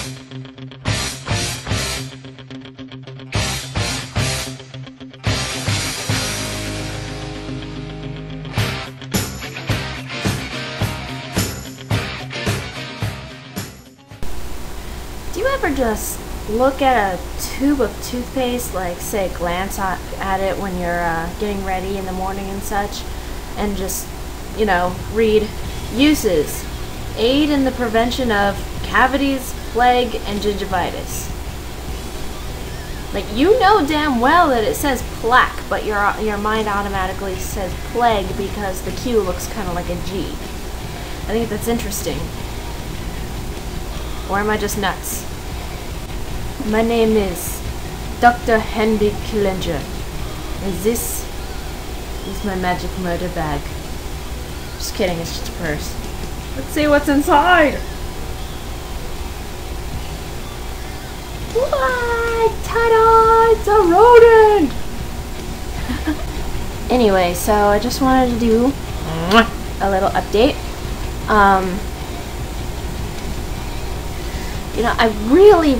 Do you ever just look at a tube of toothpaste, like say glance at it when you're getting ready in the morning and such, and just, you know, read uses, aid in the prevention of cavities, plague, and gingivitis? Like, you know damn well that it says plaque, but your mind automatically says plague because the Q looks kind of like a G. I think that's interesting. Or am I just nuts? My name is Dr. Henry Killinger, and this is my magic murder bag. Just kidding, it's just a purse. Let's see what's inside! What? Ta-da! It's a rodent! Anyway, so I just wanted to do a little update. You know, I really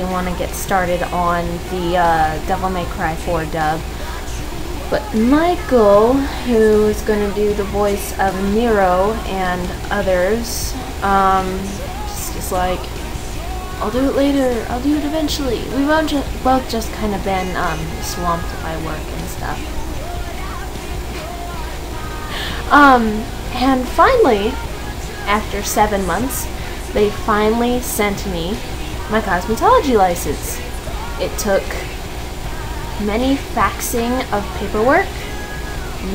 want to get started on the Devil May Cry 4 dub. But Michael, who is going to do the voice of Nero and others, just like, I'll do it later, I'll do it eventually. We've both just kind of been swamped by work and stuff. And finally, after 7 months, they finally sent me my cosmetology license. It took many faxing of paperwork,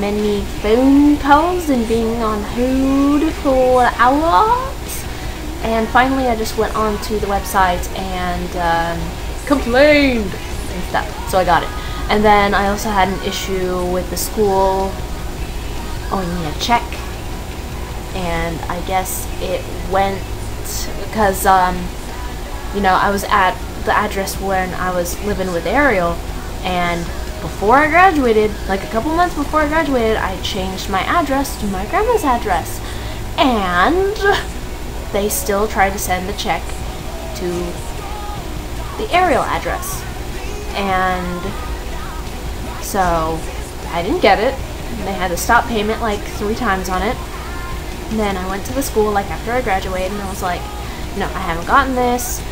many phone calls, and being on hold for hours. And finally I just went on to the website and complained and stuff. So I got it. And then I also had an issue with the school owing me a check. And I guess it went because, you know, I was at the address when I was living with Ariel, and before I graduated, like a couple months before I graduated, I changed my address to my grandma's address, and they still tried to send the check to the Ariel address, and so I didn't get it. They had to stop payment like 3 times on it. And then I went to the school like after I graduated, and I was like, no, I haven't gotten this.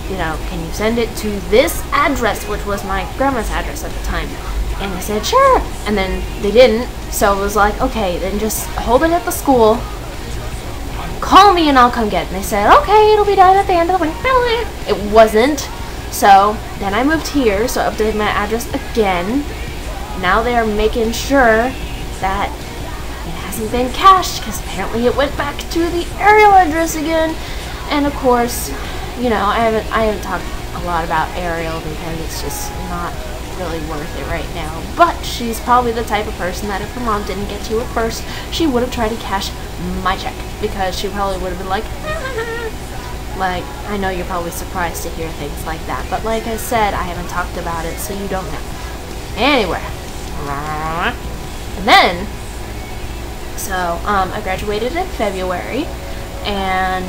You know, can you send it to this address, which was my grandma's address at the time? And they said, sure. And then they didn't. So it was like, okay, then just hold it at the school. Call me and I'll come get it. And they said, okay, it'll be done at the end of the week. It wasn't. So then I moved here, so I updated my address again. Now they are making sure that been cashed, because apparently it went back to the Ariel address again. And of course, you know, I haven't talked a lot about Ariel because it's just not really worth it right now. But she's probably the type of person that if her mom didn't get to it first, she would have tried to cash my check, because she probably would have been like, like, I know you're probably surprised to hear things like that, but like I said, I haven't talked about it, so you don't know. Anyway, and then so, I graduated in February, and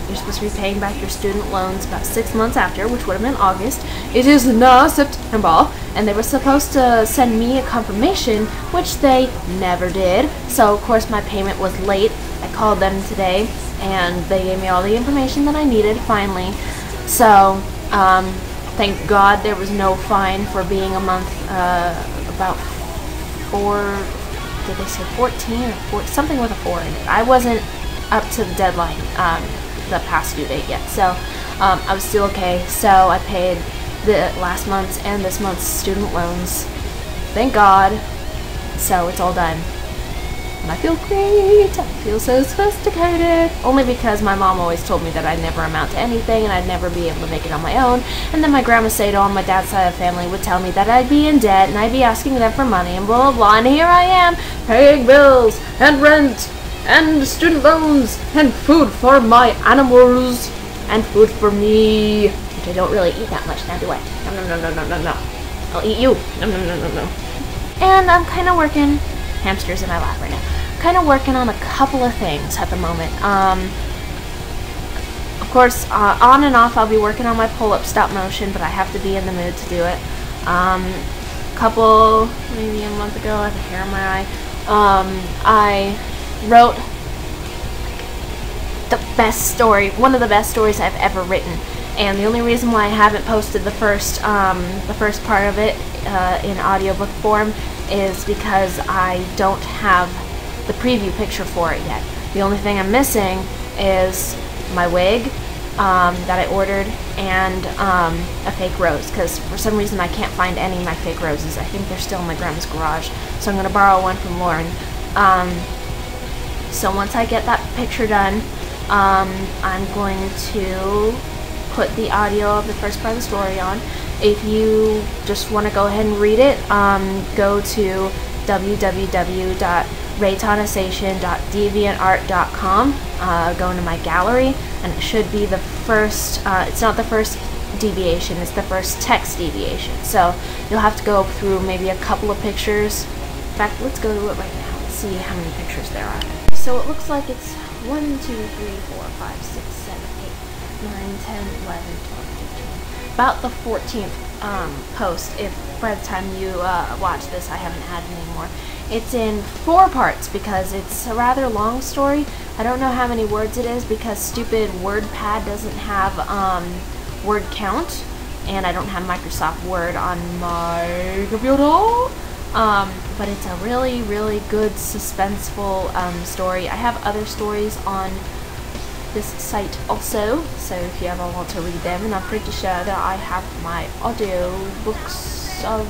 you're supposed to be paying back your student loans about 6 months after, which would have been August. It is now September, and they were supposed to send me a confirmation, which they never did. So, of course, my payment was late. I called them today, and they gave me all the information that I needed, finally. So, thank God there was no fine for being a month, about 4... Did they say 14 or 4, something with a 4 in it. I wasn't up to the deadline, the past due date yet, so I was still okay. So I paid the last month's and this month's student loans. Thank God. So it's all done. And I feel great. I feel so sophisticated. Only because my mom always told me that I'd never amount to anything and I'd never be able to make it on my own. And then my grandma Sato on my dad's side of the family would tell me that I'd be in debt and I'd be asking them for money and blah blah blah. And here I am, paying bills and rent and student loans and food for my animals and food for me. Which I don't really eat that much now, do I? No. I'll eat you. No. And I'm kind of working. Hamsters in my lap right now. Kind of working on a couple of things at the moment. of course, on and off, I'll be working on my pull-up stop motion, but I have to be in the mood to do it. Maybe a month ago, I have hair in my eye. I wrote one of the best stories I've ever written, and the only reason why I haven't posted the first part of it in audiobook form is because I don't have the preview picture for it yet. The only thing I'm missing is my wig that I ordered and a fake rose, because for some reason I can't find any of my fake roses. I think they're still in my grandma's garage, so I'm going to borrow one from Lauren. So once I get that picture done, I'm going to put the audio of the first part of the story on. If you just want to go ahead and read it, go to www.reitannasation.deviantart.com, go into my gallery, and it should be the first, it's not the first deviation, it's the first text deviation. So you'll have to go through maybe a couple of pictures. In fact, let's go to it right now. Let's see how many pictures there are. So it looks like it's 1, 2, 3, 4, 5, 6, 7, 8, 9, 10, 11, 12, 15. About the 14th post, if by the time you watch this I haven't added any more. It's in 4 parts because it's a rather long story. I don't know how many words it is because stupid WordPad doesn't have word count, and I don't have Microsoft Word on my computer. But it's a really, really good suspenseful story. I have other stories on this site also, so if you ever want to read them, and I'm pretty sure that I have my audio books of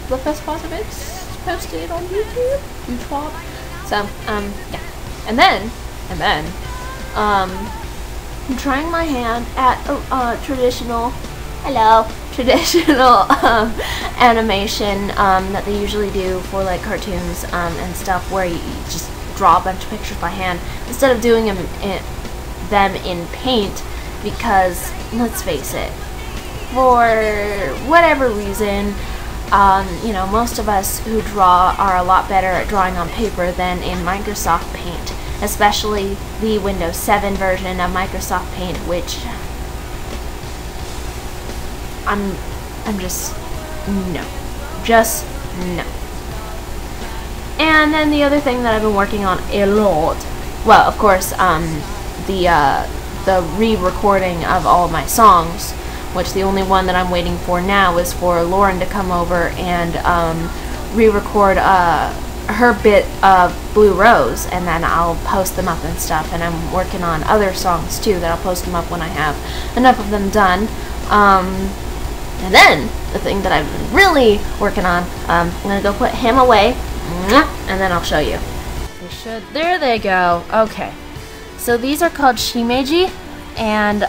the first part of it posted on YouTube. So, yeah. And then, I'm trying my hand at traditional animation that they usually do for like cartoons and stuff, where you just draw a bunch of pictures by hand instead of doing them in paint, because let's face it, for whatever reason, you know, most of us who draw are a lot better at drawing on paper than in Microsoft Paint, especially the Windows 7 version of Microsoft Paint, which I'm just no. And then the other thing that I've been working on a lot, well, of course, the re-recording of all of my songs, which the only one that I'm waiting for now is for Lauren to come over and re-record her bit of Blue Rose, and then I'll post them up and stuff. And I'm working on other songs too that I'll post them up when I have enough of them done. And then the thing that I've been really working on, I'm gonna go put him away, and then I'll show you. There they go. Okay. So these are called Shimeji, and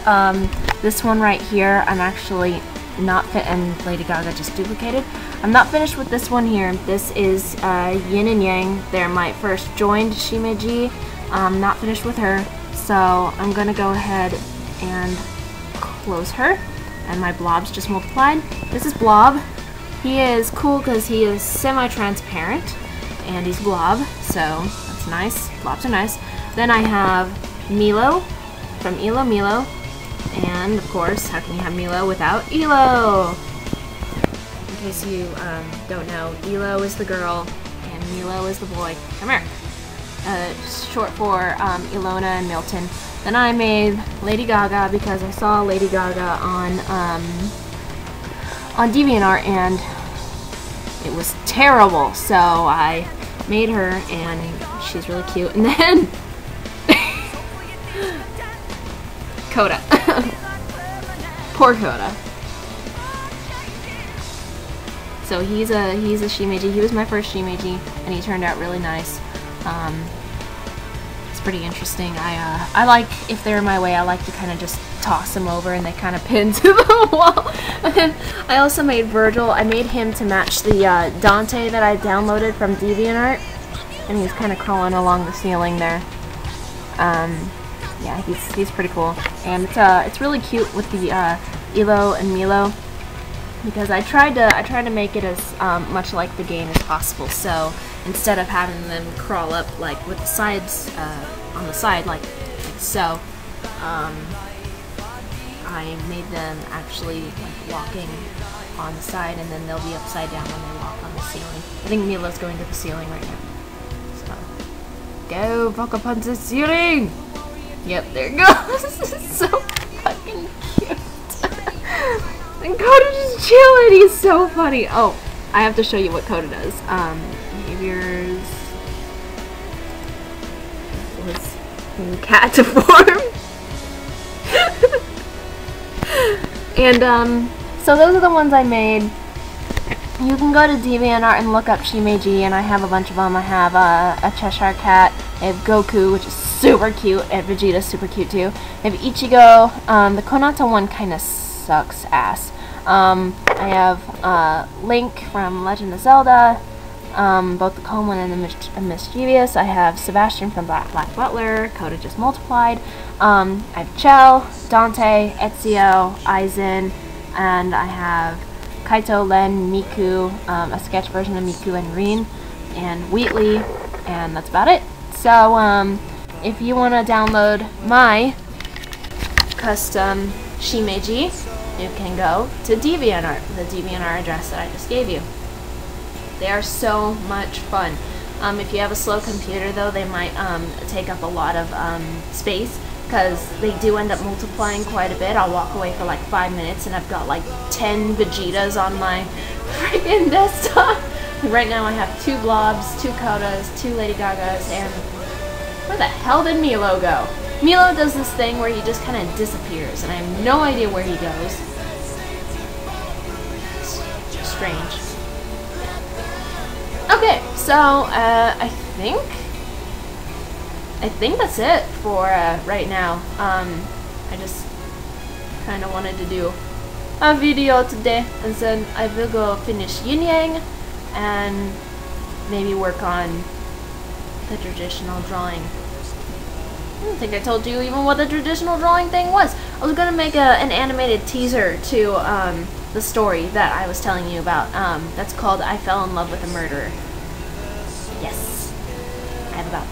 this one right here, I'm actually not and Lady Gaga just duplicated. I'm not finished with this one here. This is Yin and Yang. They're my first joined Shimeji. I'm not finished with her, so I'm gonna go ahead and close her. And my blob's just multiplied. This is Blob. He is cool because he is semi-transparent, and he's Blob, so that's nice. Blobs are nice. Then I have Milo from Elo Milo, and of course, how can you have Milo without Elo? In case you don't know, Elo is the girl and Milo is the boy. Come here. Short for Ilona and Milton. Then I made Lady Gaga because I saw Lady Gaga on DeviantArt and it was terrible, so I made her and she's really cute. And then Coda. Poor Coda. So he's a Shimeji. He was my first Shimeji and he turned out really nice. It's pretty interesting. I like, if they're in my way, I like to kind of just toss them over and they kind of pin to the wall. And then I also made Virgil. I made him to match the Dante that I downloaded from DeviantArt, and he's kind of crawling along the ceiling there. Yeah, he's pretty cool, and it's really cute with the Elo and Milo, because I tried to make it as much like the game as possible. So instead of having them crawl up like with the sides on the side like so, I made them actually like walking on the side, and then they'll be upside down when they walk on the ceiling. I think Mila's going to the ceiling right now. So, go walk up on the ceiling! Yep, there it goes! This is so fucking cute. And Coda just chilling, he's so funny. Oh, I have to show you what Coda does. Behaviors was in cat form. And so those are the ones I made. You can go to DeviantArt and look up Shimeji, and I have a bunch of them. I have a Cheshire Cat, I have Goku, which is super cute, and Vegeta's super cute too. I have Ichigo. The Konata one kind of sucks ass. I have Link from Legend of Zelda, both the calm one and the mischievous. I have Sebastian from Black Butler. Coda just multiplied. I have Chell, Dante, Ezio, Aizen, and I have Kaito, Len, Miku, a sketch version of Miku and Rin, and Wheatley, and that's about it. So, if you want to download my custom Shimeji, you can go to DeviantArt, the DeviantArt address that I just gave you. They are so much fun. If you have a slow computer, though, they might take up a lot of space, because they do end up multiplying quite a bit. I'll walk away for like 5 minutes and I've got like 10 Vegetas on my freaking desktop. Right now I have 2 Blobs, 2 Kodas, 2 Lady Gagas, and where the hell did Milo go? Milo does this thing where he just kind of disappears and I have no idea where he goes. It's strange. Okay, so I think that's it for right now. I just kind of wanted to do a video today, and then I will go finish Yin Yang and maybe work on the traditional drawing. I don't think I told you even what the traditional drawing thing was. I was gonna make an animated teaser to the story that I was telling you about. That's called I Fell in Love with a Murderer. Yes. I have about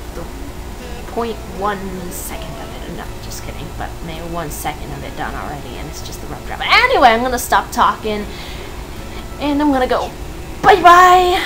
0.1 second of it. No, just kidding. But maybe 1 second of it done already, and it's just the rough draft. Anyway, I'm gonna stop talking, and I'm gonna go. Bye-bye!